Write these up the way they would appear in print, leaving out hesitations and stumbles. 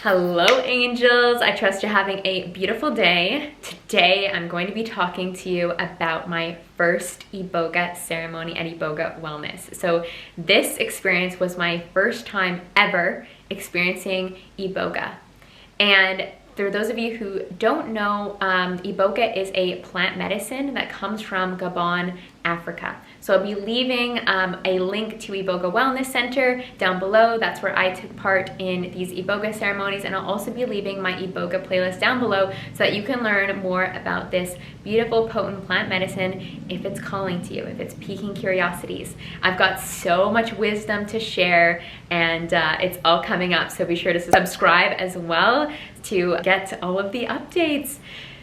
Hello angels, I trust you're having a beautiful day. Today I'm going to be talking to you about my first Iboga ceremony at Iboga Wellness. So this experience was my first time ever experiencing Iboga. And for those of you who don't know, Iboga is a plant medicine that comes from Gabon, Africa. So I'll be leaving a link to Iboga Wellness Center down below. That's where I took part in these Iboga ceremonies, and I'll also be leaving my Iboga playlist down below so that you can learn more about this beautiful, potent plant medicine if it's calling to you, if it's piquing curiosities. I've got so much wisdom to share, and it's all coming up, so be sure to subscribe as well to get all of the updates.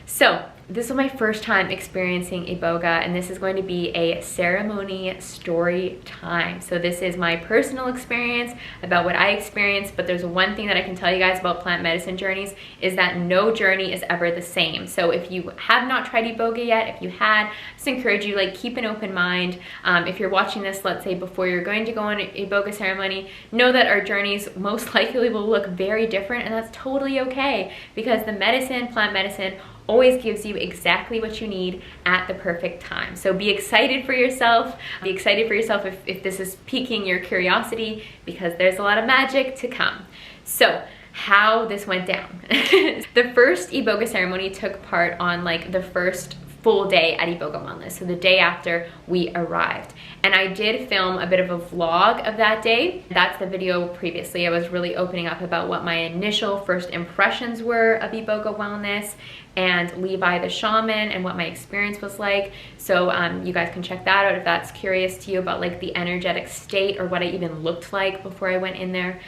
So this was my first time experiencing Iboga, and this is going to be a ceremony story time. So this is my personal experience about what I experienced, but there's one thing that I can tell you guys about plant medicine journeys is that no journey is ever the same. So if you have not tried Iboga yet, if you had, just encourage you, keep an open mind. If you're watching this, let's say before you're going to go on an Iboga ceremony, know that our journeys most likely will look very different, and that's totally okay, because the medicine, plant medicine, always gives you exactly what you need at the perfect time. So be excited for yourself. Be excited for yourself if this is piquing your curiosity, because there's a lot of magic to come. So how this went down. The first Iboga ceremony took part on the first full day at Iboga Wellness, so the day after we arrived. And I did film a bit of a vlog of that day. That's the video previously. I was really opening up about what my initial first impressions were of Iboga Wellness and Levi the shaman and what my experience was like. So you guys can check that out if that's curious to you about the energetic state or what I even looked like before I went in there.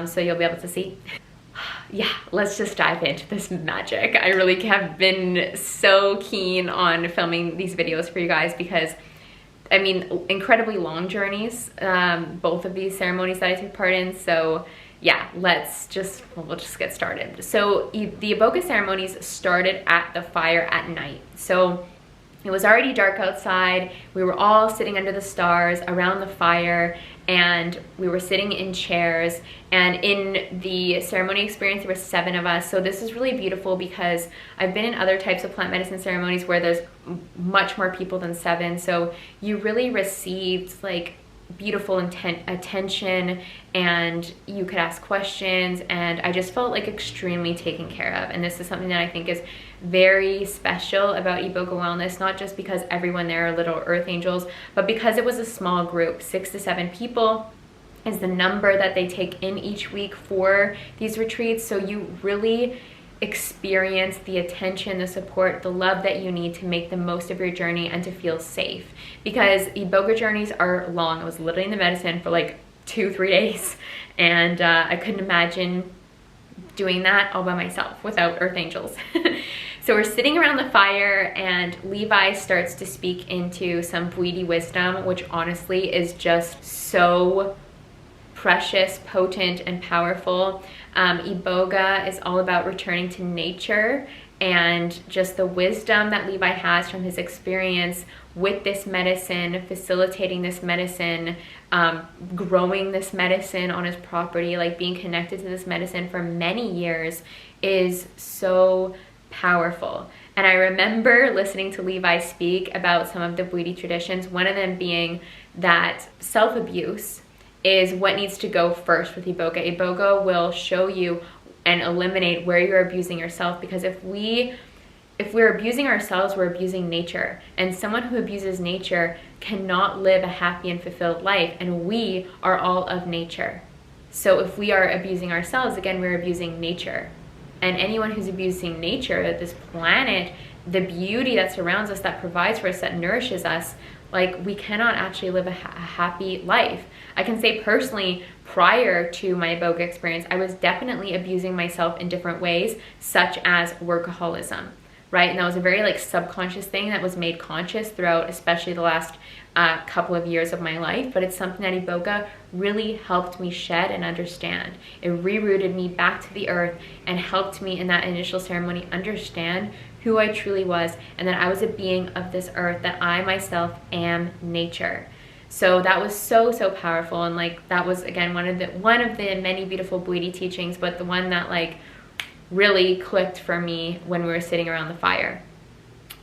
So you'll be able to see. Yeah, let's just dive into this magic. I really have been so keen on filming these videos for you guys because, I mean, incredibly long journeys, both of these ceremonies that I took part in. So yeah, we'll just get started. So the Iboga ceremonies started at the fire at night. So it was already dark outside. We were all sitting under the stars around the fire, and we were sitting in chairs. And in the ceremony experience, there were 7 of us. So this is really beautiful because I've been in other types of plant medicine ceremonies where there's much more people than 7. So you really received beautiful attention, and you could ask questions, and I just felt extremely taken care of. And this is something that I think is very special about Iboga Wellness, not just because everyone there are little earth angels, but because it was a small group. 6 to 7 people is the number that they take in each week for these retreats. So you really experience the attention, the support, the love that you need to make the most of your journey and to feel safe. Because Iboga journeys are long. I was literally in the medicine for 2-3 days, and I couldn't imagine doing that all by myself without earth angels. So we're sitting around the fire, and Levi starts to speak into some Weedy wisdom, which honestly is just so precious, potent, and powerful. Iboga is all about returning to nature, and just the wisdom that Levi has from his experience with this medicine, facilitating this medicine, growing this medicine on his property, being connected to this medicine for many years, is so powerful. And I remember listening to Levi speak about some of the Weedy traditions, one of them being that self-abuse is what needs to go first with Iboga. Iboga will show you and eliminate where you're abusing yourself, because if we're abusing ourselves, we're abusing nature. And someone who abuses nature cannot live a happy and fulfilled life, and we are all of nature. So if we are abusing ourselves, again, we're abusing nature. And anyone who's abusing nature, this planet, the beauty that surrounds us, that provides for us, that nourishes us, we cannot actually live a happy life. I can say personally, prior to my Iboga experience, I was definitely abusing myself in different ways, such as workaholism, right? And that was a very subconscious thing that was made conscious throughout, especially the last couple of years of my life. But it's something that Iboga really helped me shed and understand. It rerouted me back to the earth and helped me in that initial ceremony understand who I truly was, and that I was a being of this earth, that I myself am nature. So that was so, so powerful. And like, that was again, one of the many beautiful Weedy teachings, but the one that like really clicked for me when we were sitting around the fire.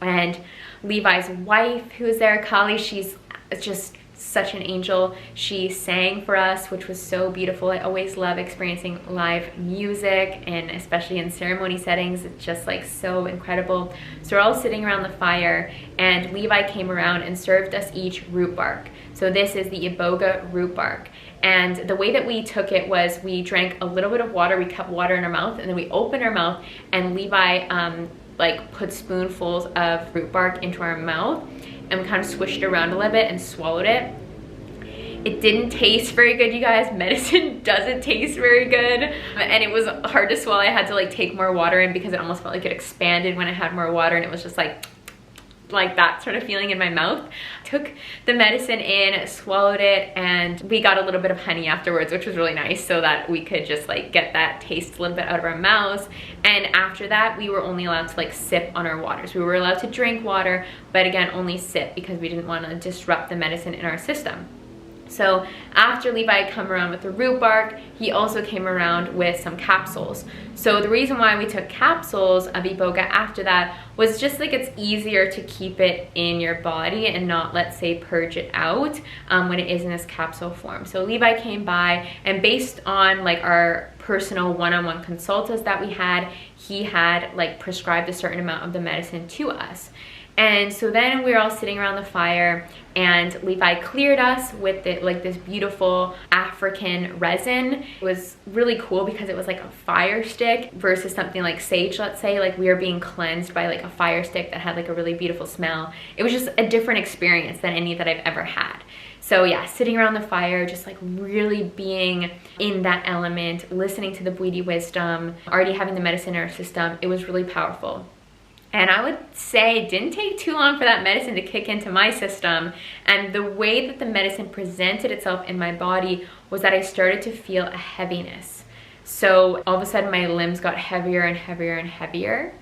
And Levi's wife, who was there, Kali, she's just such an angel. She sang for us, which was so beautiful. I always love experiencing live music, and especially in ceremony settings, it's just like so incredible. So we're all sitting around the fire, and Levi came around and served us each root bark. So this is the Iboga root bark. And the way that we took it was we drank a little bit of water, we kept water in our mouth, and then we opened our mouth, and Levi like put spoonfuls of root bark into our mouth, and we kind of swished it around a little bit and swallowed it. It didn't taste very good, you guys. Medicine doesn't taste very good. And it was hard to swallow. I had to like take more water in because it almost felt like it expanded when I had more water, and it was just like that sort of feeling in my mouth. Took the medicine in, swallowed it, and we got a little bit of honey afterwards, which was really nice, so that we could just like get that taste a little bit out of our mouths. And after that, we were only allowed to like sip on our waters. We were allowed to drink water, but again, only sip, because we didn't want to disrupt the medicine in our system. So after Levi had come around with the root bark, he also came around with some capsules. So the reason why we took capsules of Iboga after that was just like it's easier to keep it in your body and not, let's say, purge it out when it is in this capsule form. So Levi came by, and based on like our personal one-on-one consultants that we had, he had like prescribed a certain amount of the medicine to us. And so then we were all sitting around the fire, and Levi cleared us with like this beautiful African resin. It was really cool because it was like a fire stick versus something like sage, let's say. Like we were being cleansed by like a fire stick that had like a really beautiful smell. It was just a different experience than any that I've ever had. So yeah, sitting around the fire, just like really being in that element, listening to the Weedy wisdom, already having the medicine in our system, it was really powerful. And I would say it didn't take too long for that medicine to kick into my system. And the way that the medicine presented itself in my body was that I started to feel a heaviness. So all of a sudden my limbs got heavier and heavier and heavier.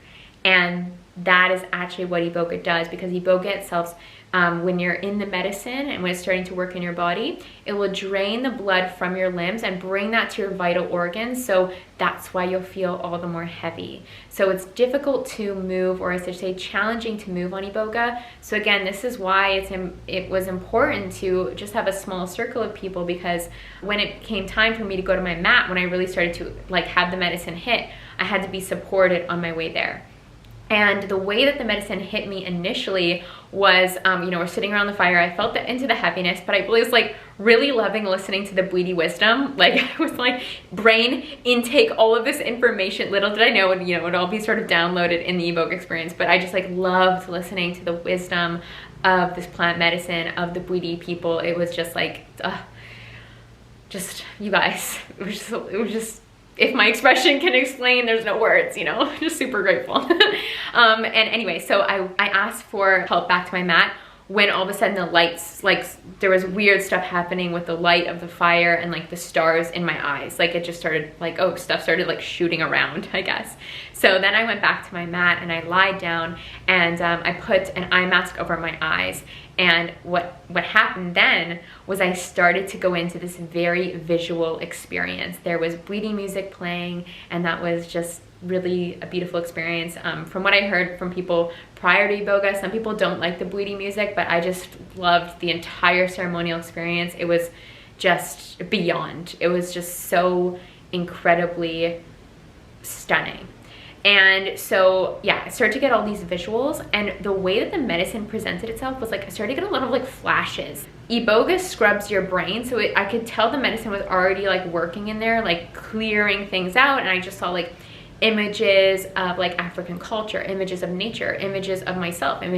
And that is actually what Iboga does, because Iboga itself, when you're in the medicine and when it's starting to work in your body, it will drain the blood from your limbs and bring that to your vital organs. So that's why you'll feel all the more heavy. So it's difficult to move, or as I say, challenging to move on Iboga. So again, this is why it was important to just have a small circle of people, because when it came time for me to go to my mat, when I really started to like have the medicine hit, I had to be supported on my way there. And the way that the medicine hit me initially was, you know, we're sitting around the fire. I felt into the heaviness, but I was like really loving listening to the Weedy wisdom. Like I was like brain intake, all of this information. Little did I know, you know, it would all be sort of downloaded in the Iboga experience. But I just like loved listening to the wisdom of this plant medicine, of the Weedy people. It was just like, just you guys. It was just. If my expression can explain, there's no words, you know, just super grateful. And anyway, so I asked for help back to my mat when all of a sudden the lights, like there was weird stuff happening with the light of the fire and like the stars in my eyes. Like it just started like, oh, stuff started like shooting around, I guess. So then I went back to my mat and I lied down, and I put an eye mask over my eyes. And what happened then was I started to go into this very visual experience. There was Weedy music playing, and that was just really a beautiful experience. From what I heard from people prior to Iboga, some people don't like the Weedy music, but I just loved the entire ceremonial experience. It was just beyond. It was just so incredibly stunning. And so yeah, I started to get all these visuals, and the way that the medicine presented itself was like I started to get a lot of like flashes. Iboga scrubs your brain, so I could tell the medicine was already like working in there, like clearing things out. And I just saw like images of like African culture, images of nature, images of myself when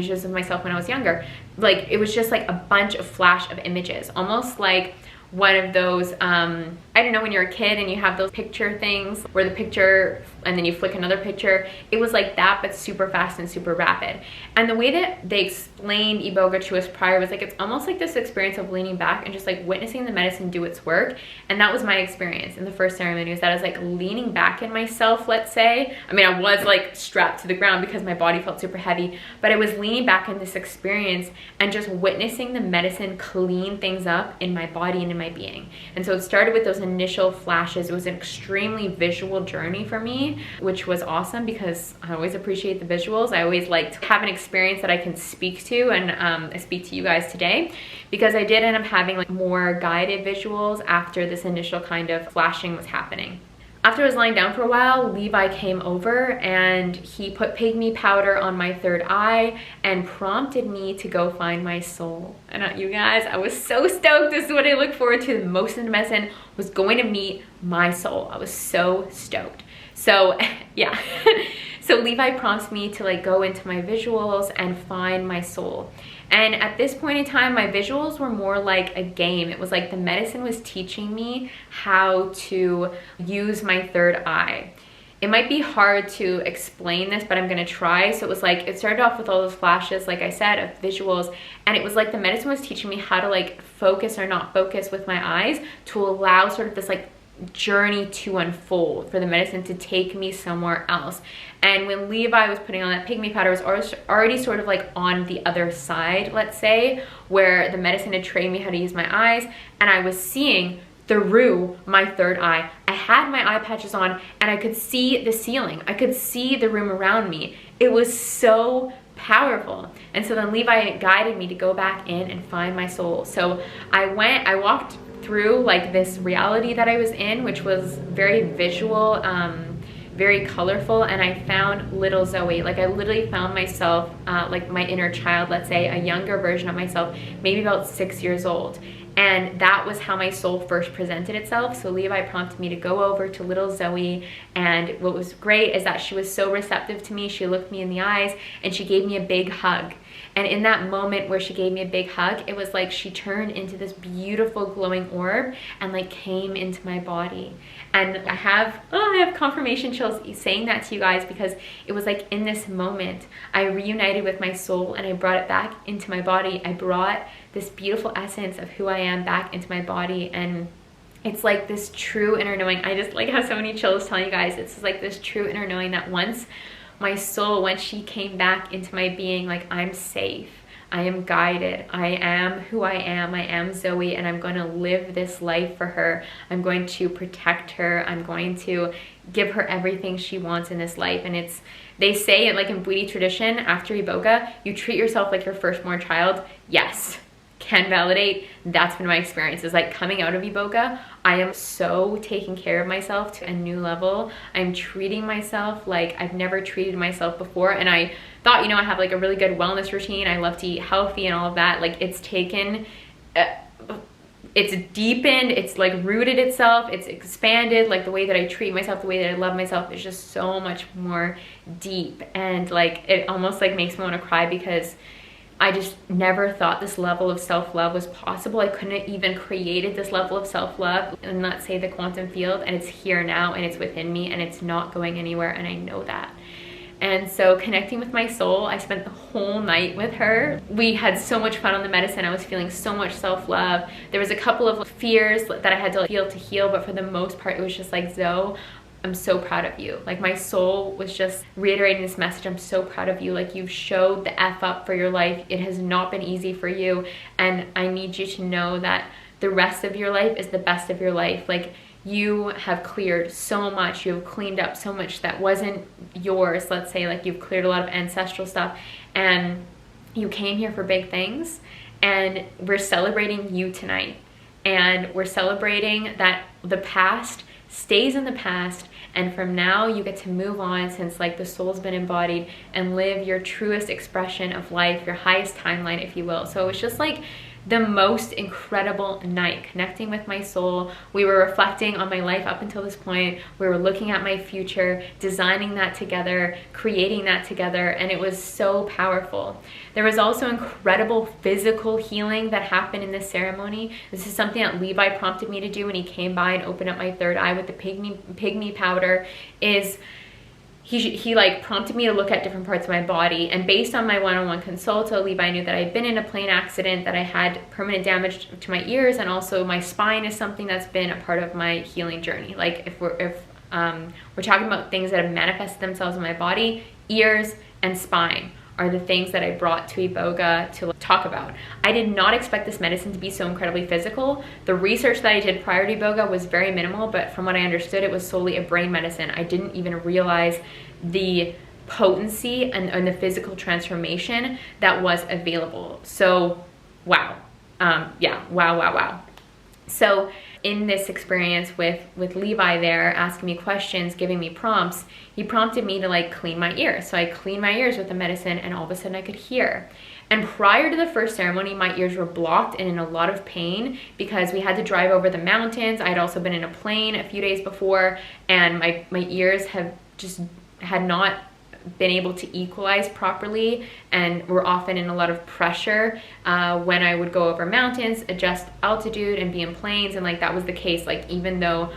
I was younger. Like it was just like a bunch of flash of images, almost like one of those, I don't know, when you're a kid and you have those picture things where the picture and then you flick another picture. It was like that, but super fast and super rapid. And the way that they explained Iboga to us prior was like, it's almost like this experience of leaning back and just like witnessing the medicine do its work. And that was my experience in the first ceremony, was that I was like leaning back in myself, let's say. I mean, I was like strapped to the ground because my body felt super heavy, but I was leaning back in this experience and just witnessing the medicine clean things up in my body and in my being. And so it started with those initial flashes. It was an extremely visual journey for me, which was awesome because I always appreciate the visuals. I always like to have an experience that I can speak to, and I speak to you guys today because I did end up having like more guided visuals after this initial kind of flashing was happening. After I was lying down for a while, Levi came over and he put pygmy powder on my third eye and prompted me to go find my soul. And you guys, I was so stoked. This is what I look forward to the most in the medicine, was going to meet my soul. I was so stoked. So yeah, so Levi prompts me to like go into my visuals and find my soul. And at this point in time, my visuals were more like a game. It was like the medicine was teaching me how to use my third eye. It might be hard to explain this, but I'm gonna try. So it was like, it started off with all those flashes, like I said, of visuals. And it was like the medicine was teaching me how to like focus or not focus with my eyes to allow sort of this like journey to unfold, for the medicine to take me somewhere else. And when Levi was putting on that pygmy powder, it was already sort of like on the other side, let's say, where the medicine had trained me how to use my eyes, and I was seeing through my third eye. I had my eye patches on and I could see the ceiling. I could see the room around me. It was so powerful. And so then Levi guided me to go back in and find my soul. So I walked through like this reality that I was in, which was very visual, very colorful, and I found little Zoey. Like I literally found myself, like my inner child, let's say, a younger version of myself, maybe about 6 years old. And that was how my soul first presented itself. So Levi prompted me to go over to little Zoey, and what was great is that she was so receptive to me. She looked me in the eyes and she gave me a big hug. And in that moment where she gave me a big hug, it was like she turned into this beautiful glowing orb and like came into my body. And I have confirmation chills saying that to you guys, because it was like in this moment I reunited with my soul and I brought it back into my body. I brought this beautiful essence of who I am back into my body, and it's like this true inner knowing. I just like have so many chills telling you guys. It's like this true inner knowing that once my soul, when she came back into my being, like I'm safe, I am guided, I am who I am Zoey, and I'm going to live this life for her. I'm going to protect her. I'm going to give her everything she wants in this life. And it's, they say it like in Weedy tradition, after Iboga, you treat yourself like your firstborn child. Yes, can validate. That's been my experience, is like coming out of Iboga, I am so taking care of myself to a new level. I'm treating myself like I've never treated myself before. And I thought, you know, I have like a really good wellness routine. I love to eat healthy and all of that. Like it's taken, it's deepened, it's like rooted itself, it's expanded. Like the way that I treat myself, the way that I love myself is just so much more deep. And like, it almost like makes me want to cry, because I just never thought this level of self-love was possible. I couldn't have even created this level of self-love in, let's say, the quantum field, and it's here now and it's within me and it's not going anywhere, and I know that. And so connecting with my soul, I spent the whole night with her. We had so much fun on the medicine. I was feeling so much self-love. There was a couple of fears that I had to feel to heal, but for the most part, it was just like, Zoe, I'm so proud of you. Like my soul was just reiterating this message. I'm so proud of you. Like you've showed the F up for your life. It has not been easy for you. And I need you to know that the rest of your life is the best of your life. Like you have cleared so much. You have cleaned up so much that wasn't yours. Let's say like you've cleared a lot of ancestral stuff, and you came here for big things, and we're celebrating you tonight. And we're celebrating that the past stays in the past, and from now you get to move on, since like the soul's been embodied, and live your truest expression of life, your highest timeline, if you will. So it's just like the most incredible night, connecting with my soul. We were reflecting on my life up until this point. We were looking at my future, designing that together, creating that together, and it was so powerful. There was also incredible physical healing that happened in this ceremony. This is something that Levi prompted me to do when he came by and opened up my third eye with the pygmy powder. He like prompted me to look at different parts of my body, and based on my one-on-one consult, Levi knew that I'd been in a plane accident, that I had permanent damage to my ears, and also my spine is something that's been a part of my healing journey. Like if we're talking about things that have manifested themselves in my body, ears and spine are the things that I brought to Iboga to talk about. I did not expect this medicine to be so incredibly physical. The research that I did prior to Iboga was very minimal, but from what I understood, it was solely a brain medicine. I didn't even realize the potency and the physical transformation that was available. So, wow. Wow. So in this experience with Levi there, asking me questions, giving me prompts, he prompted me to like clean my ears. So I cleaned my ears with the medicine, and all of a sudden I could hear. And prior to the first ceremony, my ears were blocked and in a lot of pain because we had to drive over the mountains. I had also been in a plane a few days before, and my ears had not been able to equalize properly and were often in a lot of pressure when I would go over mountains, adjust altitude, and be in planes. And like that was the case, like even though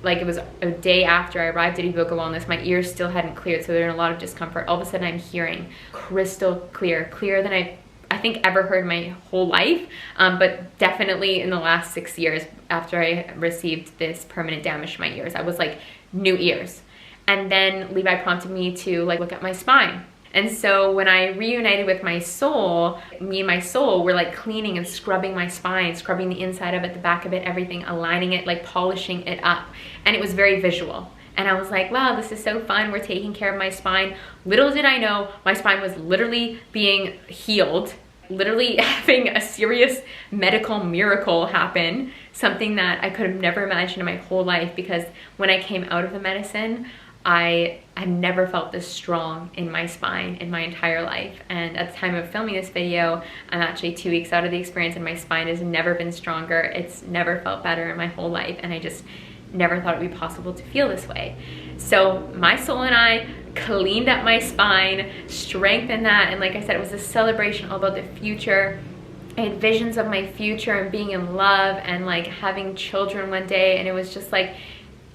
like it was a day after I arrived at Iboga Wellness, my ears still hadn't cleared, so they're in a lot of discomfort. All of a sudden I'm hearing crystal clear, clearer than I think ever heard my whole life, but definitely in the last 6 years after I received this permanent damage to my ears. I was like, new ears. And then Levi prompted me to like look at my spine. And so when I reunited with my soul, me and my soul were like cleaning and scrubbing my spine, scrubbing the inside of it, the back of it, everything, aligning it, like polishing it up. And it was very visual. And I was like, wow, this is so fun. We're taking care of my spine. Little did I know, my spine was literally being healed, literally having a serious medical miracle happen, something that I could have never imagined in my whole life, because when I came out of the medicine, I had never felt this strong in my spine in my entire life. And at the time of filming this video, I'm actually 2 weeks out of the experience, and my spine has never been stronger. It's never felt better in my whole life, and I just never thought it'd be possible to feel this way. So my soul and I cleaned up my spine, strengthened that, and like I said, it was a celebration all about the future. I had visions of my future and being in love and like having children one day, and it was just like,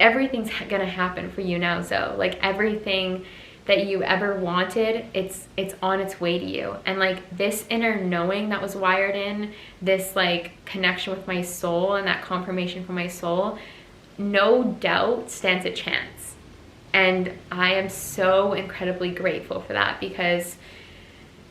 everything's gonna happen for you now, Zoe. Like everything that you ever wanted, it's on its way to you. And like this inner knowing that was wired in, this like connection with my soul and that confirmation from my soul, no doubt stands a chance. And I am so incredibly grateful for that, because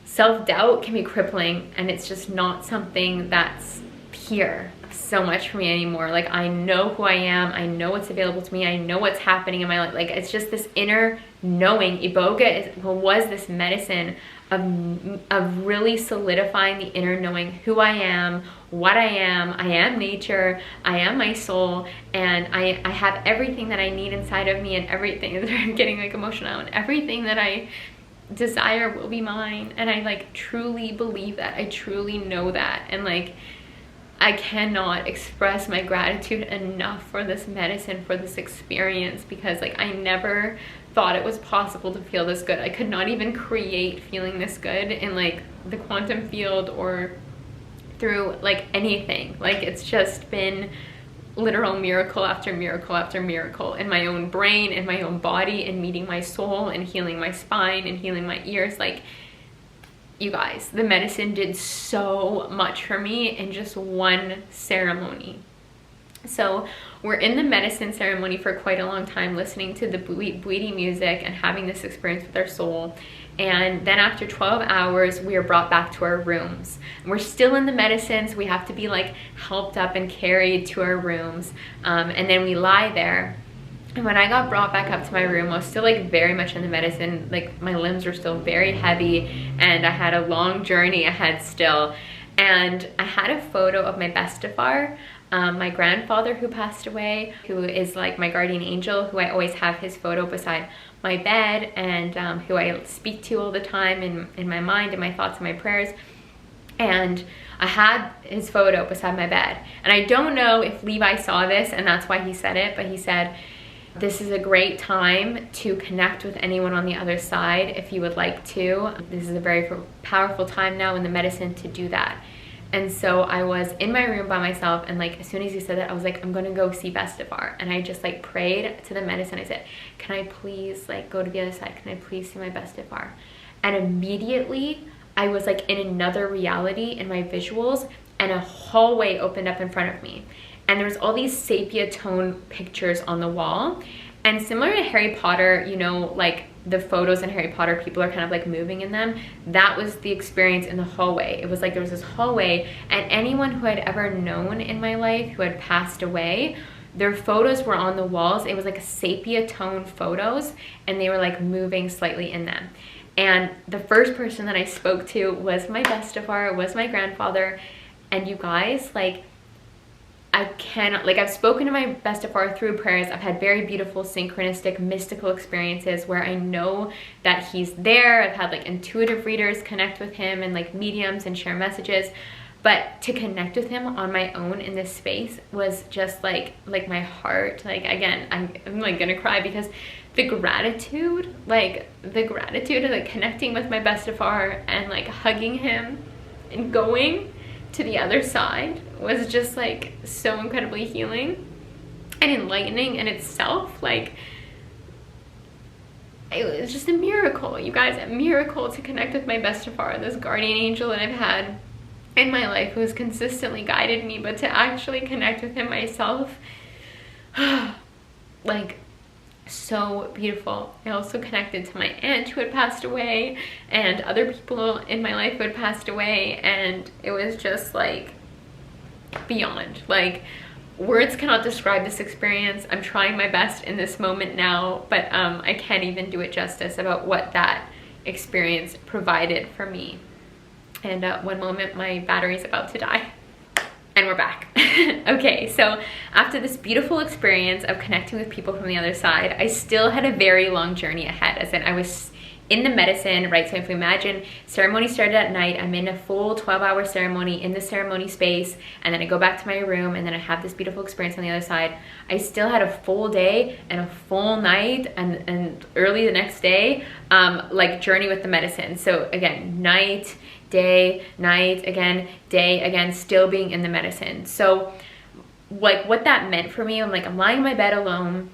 self-doubt can be crippling, and it's just not something that's here so much for me anymore. Like I know who I am, I know what's available to me, I know what's happening in my life. Like it's just this inner knowing. Iboga was this medicine of really solidifying the inner knowing who I am, what I am nature, I am my soul, and I have everything that I need inside of me, and everything that I'm getting like emotional, and everything that I desire will be mine. And I like truly believe that, I truly know that. And like I cannot express my gratitude enough for this medicine, for this experience, because like I never thought it was possible to feel this good. I could not even create feeling this good in like the quantum field or through like anything. Like it's just been literal miracle after miracle after miracle in my own brain, in my own body, and meeting my soul and healing my spine and healing my ears. Like, you guys, the medicine did so much for me in just one ceremony. So we're in the medicine ceremony for quite a long time, listening to the Weedy music and having this experience with our soul. And then after 12 hours, we are brought back to our rooms. And we're still in the medicines. We have to be like helped up and carried to our rooms. And then we lie there. And when I got brought back up to my room, I was still like very much in the medicine. Like my limbs were still very heavy, and I had a long journey ahead still. And I had a photo of my bestafar, my grandfather who passed away, who is like my guardian angel, who I always have his photo beside my bed, and who I speak to all the time in my mind, in my thoughts and my prayers. And I had his photo beside my bed. And I don't know if Levi saw this and that's why he said it, but he said, this is a great time to connect with anyone on the other side if you would like to. This is a very powerful time now in the medicine to do that. And so I was in my room by myself, and like as soon as he said that, I was like, I'm gonna go see Bestafar. And I just like prayed to the medicine. I said, can I please like go to the other side? Can I please see my Bestafar? And immediately I was like in another reality in my visuals, and a hallway opened up in front of me. And there was all these sepia tone pictures on the wall. And similar to Harry Potter, you know, like the photos in Harry Potter, people are kind of like moving in them. That was the experience in the hallway. It was like there was this hallway, and anyone who I'd ever known in my life who had passed away, their photos were on the walls. It was like a sepia tone photos, and they were like moving slightly in them. And the first person that I spoke to was my Bestafar, was my grandfather. And you guys, like, I cannot, like, I've spoken to my Bestafar through prayers. I've had very beautiful, synchronistic, mystical experiences where I know that he's there. I've had like intuitive readers connect with him and like mediums and share messages. But to connect with him on my own in this space was just like my heart, like, again, I'm like gonna cry because the gratitude of like connecting with my Bestafar and like hugging him and going to the other side was just like so incredibly healing and enlightening in itself. Like, it was just a miracle, you guys, a miracle to connect with my Bestafar, this guardian angel that I've had in my life who has consistently guided me, but to actually connect with him myself, like, so beautiful. I also connected to my aunt who had passed away and other people in my life who had passed away, and it was just like beyond, like, words cannot describe this experience. I'm trying my best in this moment now, but I can't even do it justice about what that experience provided for me. And one moment, my battery's about to die. And we're back. Okay, so after this beautiful experience of connecting with people from the other side, I still had a very long journey ahead. As in, I was in the medicine, right? So if you imagine, ceremony started at night, I'm in a full 12-hour ceremony in the ceremony space, and then I go back to my room, and then I have this beautiful experience on the other side. I still had a full day and a full night, and early the next day, like journey with the medicine. So again, night, day, night, again, day, again, still being in the medicine. So like what that meant for me, I'm lying in my bed alone.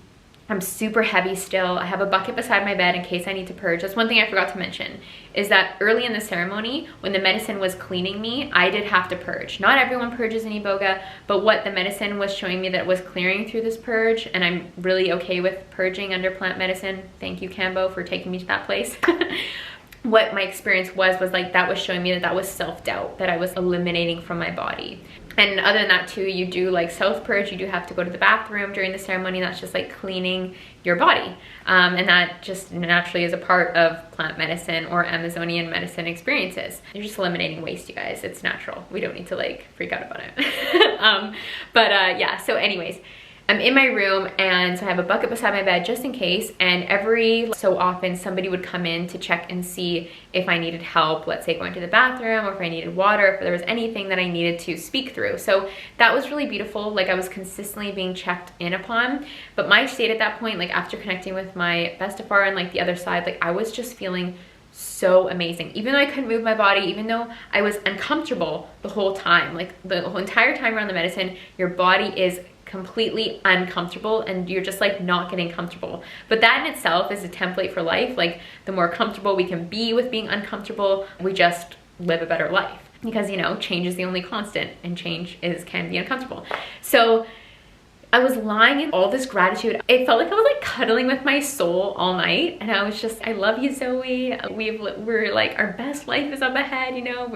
I'm super heavy still. I have a bucket beside my bed in case I need to purge. That's one thing I forgot to mention, is that early in the ceremony, when the medicine was cleaning me, I did have to purge. Not everyone purges in Iboga, but what the medicine was showing me that was clearing through this purge, and I'm really okay with purging under plant medicine. Thank you, Cambo, for taking me to that place. What my experience was like that was showing me that was self-doubt that I was eliminating from my body. And other than that too, you do like self-purge, you do have to go to the bathroom during the ceremony. That's just like cleaning your body. And that just naturally is a part of plant medicine or Amazonian medicine experiences. You're just eliminating waste, you guys. It's natural. We don't need to like freak out about it. Yeah, so anyways, I'm in my room, and so I have a bucket beside my bed just in case, and every so often somebody would come in to check and see if I needed help, let's say going to the bathroom, or if I needed water, if there was anything that I needed to speak through. So that was really beautiful. Like, I was consistently being checked in upon. But my state at that point, like after connecting with my Bestafar and like the other side, like I was just feeling so amazing. Even though I couldn't move my body, even though I was uncomfortable the whole time, like the whole entire time around the medicine, your body is completely uncomfortable and you're just like not getting comfortable. But that in itself is a template for life. Like, the more comfortable we can be with being uncomfortable, we just live a better life, because, you know, change is the only constant, and change can be uncomfortable. So I was lying in all this gratitude. It felt like I was like cuddling with my soul all night, and I was just, I love you, Zoey. We're like, our best life is up ahead, you know.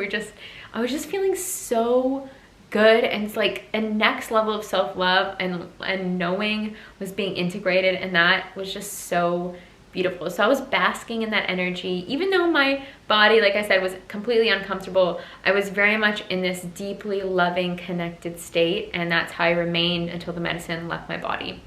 I was just feeling so good, and it's like a next level of self-love and knowing was being integrated, and that was just so beautiful. So I was basking in that energy. Even though my body, like I said, was completely uncomfortable, I was very much in this deeply loving, connected state, and that's how I remained until the medicine left my body.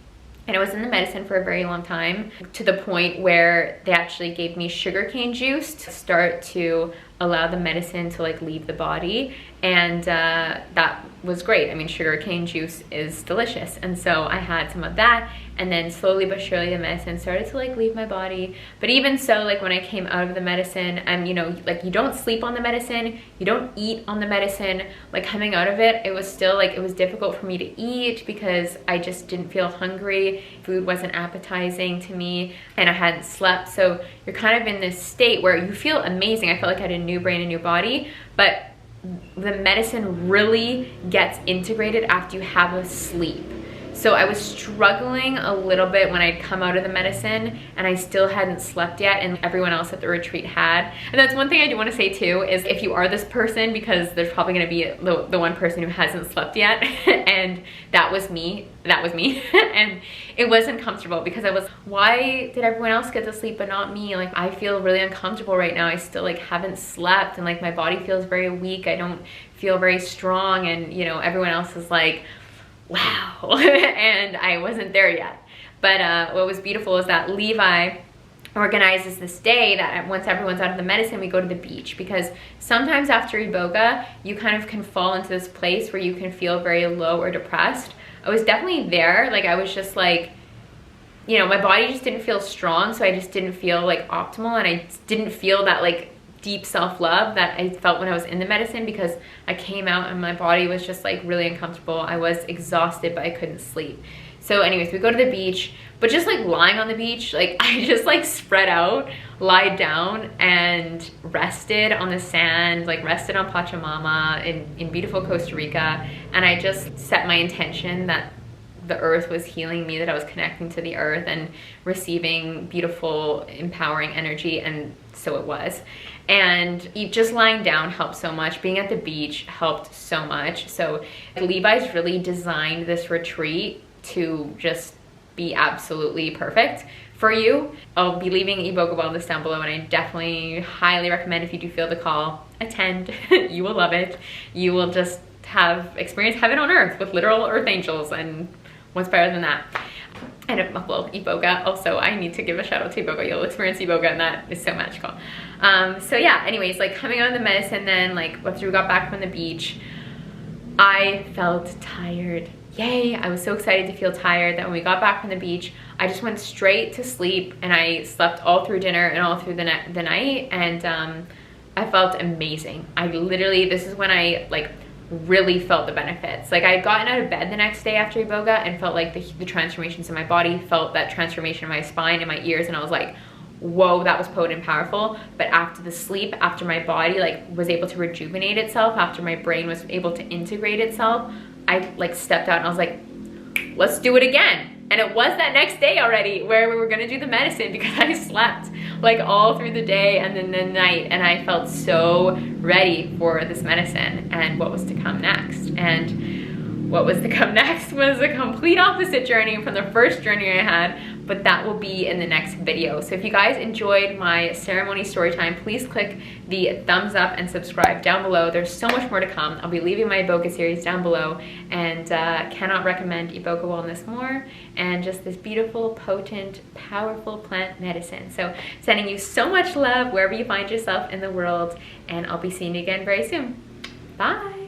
And I was in the medicine for a very long time, to the point where they actually gave me sugarcane juice to start to allow the medicine to like leave the body, and that was great. I mean, sugarcane juice is delicious, and so I had some of that, and then slowly but surely the medicine started to like leave my body. But even so, like when I came out of the medicine, you know, like you don't sleep on the medicine, you don't eat on the medicine. Like coming out of it, it was still like, it was difficult for me to eat because I just didn't feel hungry. Food wasn't appetizing to me, and I hadn't slept. So you're kind of in this state where you feel amazing. I felt like I had a new brain, a new body, but the medicine really gets integrated after you have a sleep. So I was struggling a little bit when I'd come out of the medicine and I still hadn't slept yet, and everyone else at the retreat had. And that's one thing I do want to say too, is if you are this person, because there's probably going to be the one person who hasn't slept yet, and that was me, and it was uncomfortable because I was, why did everyone else get to sleep but not me? Like I feel really uncomfortable right now. I still like haven't slept, and like my body feels very weak. I don't feel very strong, and you know, everyone else is like, wow. And I wasn't there yet. But what was beautiful is that Levi organizes this day that once everyone's out of the medicine, we go to the beach, because sometimes after Iboga, you kind of can fall into this place where you can feel very low or depressed. I was definitely there. Like I was just like, you know, my body just didn't feel strong, so I just didn't feel like optimal, and I didn't feel that like deep self-love that I felt when I was in the medicine, because I came out and my body was just like really uncomfortable. I was exhausted, but I couldn't sleep. So anyways, we go to the beach, but just like lying on the beach, like I just like spread out, lied down and rested on the sand, like rested on Pachamama in beautiful Costa Rica. And I just set my intention that the earth was healing me, that I was connecting to the earth and receiving beautiful, empowering energy, and so it was. And just lying down helped so much. Being at the beach helped so much. So Levi's really designed this retreat to just be absolutely perfect for you. I'll be leaving Iboga Wellness down below, and I definitely highly recommend, if you do feel the call, attend. You will love it. You will just experience heaven on earth with literal earth angels, and what's better than that? And well, Iboga, also I need to give a shout out to Iboga. You'll experience Iboga, and that is so magical. So yeah, anyways, like coming out of the medicine, then like after we got back from the beach, I felt tired. Yay, I was so excited to feel tired that when we got back from the beach, I just went straight to sleep, and I slept all through dinner and all through the night, and I felt amazing. I literally, this is when I like really felt the benefits. Like I had gotten out of bed the next day after Iboga and felt like the transformations in my body, felt that transformation in my spine and my ears, and I was like, whoa, that was potent and powerful. But after the sleep, after my body like was able to rejuvenate itself, after my brain was able to integrate itself, I like stepped out and I was like, let's do it again. And it was that next day already where we were gonna do the medicine, because I slept like all through the day and then the night, and I felt so ready for this medicine and what was to come next. And what was to come next was a complete opposite journey from the first journey I had, but that will be in the next video. So if you guys enjoyed my ceremony story time, please click the thumbs up and subscribe down below. There's so much more to come. I'll be leaving my Iboga series down below, and cannot recommend Iboga Wellness more, and just this beautiful, potent, powerful plant medicine. So sending you so much love wherever you find yourself in the world, and I'll be seeing you again very soon. Bye.